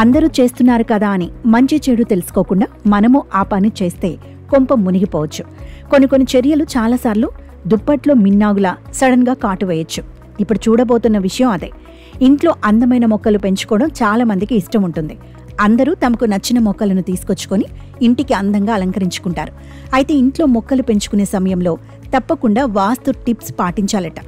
అందరూ చేస్తున్నారు కదా అని మంచి చెడు తెలుసుకోకుండా మనము ఆ పని చేస్తే కొంప మునిగిపోవచ్చు. కొన్ని చర్యలు చాలాసార్లు దుప్పట్లో మిన్నాగులా సడన్గా కాటు వేయొచ్చు. ఇప్పుడు చూడబోతున్న విషయం అదే. ఇంట్లో అందమైన మొక్కలు పెంచుకోవడం చాలా మందికి ఇష్టం ఉంటుంది. అందరూ తమకు నచ్చిన మొక్కలను తీసుకొచ్చుకొని ఇంటికి అందంగా అలంకరించుకుంటారు. అయితే ఇంట్లో మొక్కలు పెంచుకునే సమయంలో తప్పకుండా వాస్తు టిప్స్ పాటించాలట.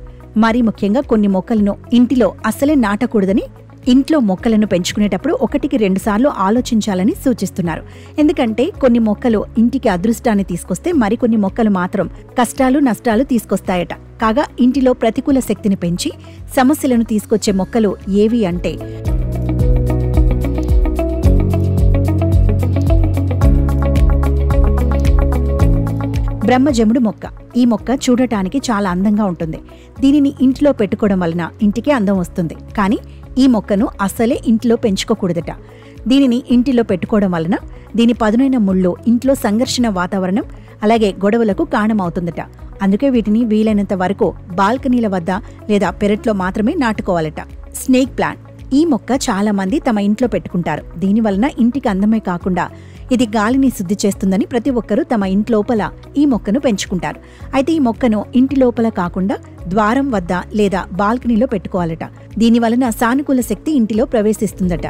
మరీ ముఖ్యంగా కొన్ని మొక్కలను ఇంటిలో అస్సలే నాటకూడదని ఇంట్లో మొక్కలను పెంచుకునేటప్పుడు 1-2 సార్లు ఆలోచించాలని సూచిస్తున్నారు. ఎందుకంటే కొన్ని మొక్కలు ఇంటికి అదృష్టాన్ని తీసుకొస్తే మరికొన్ని మొక్కలు మాత్రం కష్టాలు నష్టాలు తీసుకొస్తాయట. కాగా ఇంటిలో ప్రతికూల శక్తిని పెంచి సమస్యలను తీసుకొచ్చే మొక్కలు ఏవి అంటే బ్రహ్మజముడు మొక్క. ఈ మొక్క చూడటానికి చాలా అందంగా ఉంటుంది. దీనిని ఇంట్లో పెట్టుకోవడం వలన ఇంటికి అందం వస్తుంది. కానీ ఈ మొక్కను అస్సలే ఇంట్లో పెంచుకోకూడదట. దీనిని ఇంటిలో పెట్టుకోవడం వలన దీని పదునైన ముళ్ళు ఇంట్లో సంఘర్షణ వాతావరణం అలాగే గొడవలకు కారణమవుతుందట. అందుకే వీటిని వీలైనంత వరకు బాల్కనీల వద్ద లేదా పెరట్లో మాత్రమే నాటుకోవాలట. Snake plant. ఈ మొక్క చాలా మంది తమ ఇంట్లో పెట్టుకుంటారు. దీనివలన ఇంటికి అందమే కాకుండా ఇది గాలిని శుద్ధి చేస్తుందని ప్రతి ఒక్కరూ తమ ఇంటి లోపల ఈ మొక్కను పెంచుకుంటారు. అయితే ఈ మొక్కను ఇంటి లోపల కాకుండా ద్వారం వద్ద లేదా బాల్కనీలో పెట్టుకోవాలట. దీనివలన సానుకూల శక్తి ఇంటిలో ప్రవేశిస్తుందట.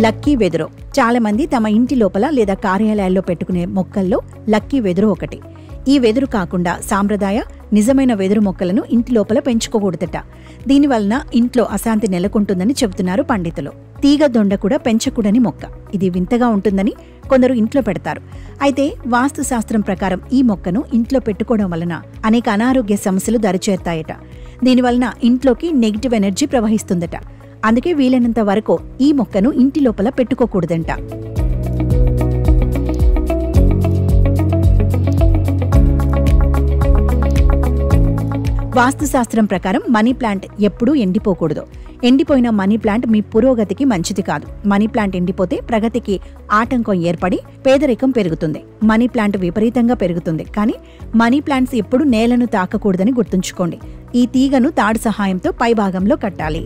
లక్కీ వెదురు. చాలా మంది తమ ఇంటి లోపల లేదా కార్యాలయాల్లో పెట్టుకునే మొక్కల్లో లక్కీ వెదురు ఒకటి. ఈ వెదురు కాకుండా సాంప్రదాయ నిజమైన వెదురు మొక్కలను ఇంటి లోపల పెంచుకోకూడదట. దీనివలన ఇంట్లో అశాంతి నెలకొంటుందని చెబుతున్నారు పండితులు. తీగ దొండ కూడా పెంచకూడని మొక్క. ఇది వింతగా ఉంటుందని కొందరు ఇంట్లో పెడతారు. అయితే వాస్తు శాస్త్రం ప్రకారం ఈ మొక్కను ఇంట్లో పెట్టుకోవడం వలన అనేక అనారోగ్య సమస్యలు దరిచేరుతాయట. దీనివలన ఇంట్లోకి నెగిటివ్ ఎనర్జీ ప్రవహిస్తుందట. అందుకే వీలైనంత వరకు ఈ మొక్కను ఇంటి లోపల పెట్టుకోకూడదంట. వాస్తుశాస్త్రం ప్రకారం మనీ ప్లాంట్ ఎప్పుడూ ఎండిపోకూడదు. ఎండిపోయిన మనీ ప్లాంట్ మీ పురోగతికి మంచిది కాదు. మనీ ప్లాంట్ ఎండిపోతే ప్రగతికి ఆటంకం ఏర్పడి పేదరికం పెరుగుతుంది. మనీ ప్లాంట్ విపరీతంగా పెరుగుతుంది. కానీ మనీ ప్లాంట్స్ ఎప్పుడూ నేలను తాకకూడదని గుర్తుంచుకోండి. ఈ తీగను తాడు సహాయంతో పై భాగంలో కట్టాలి.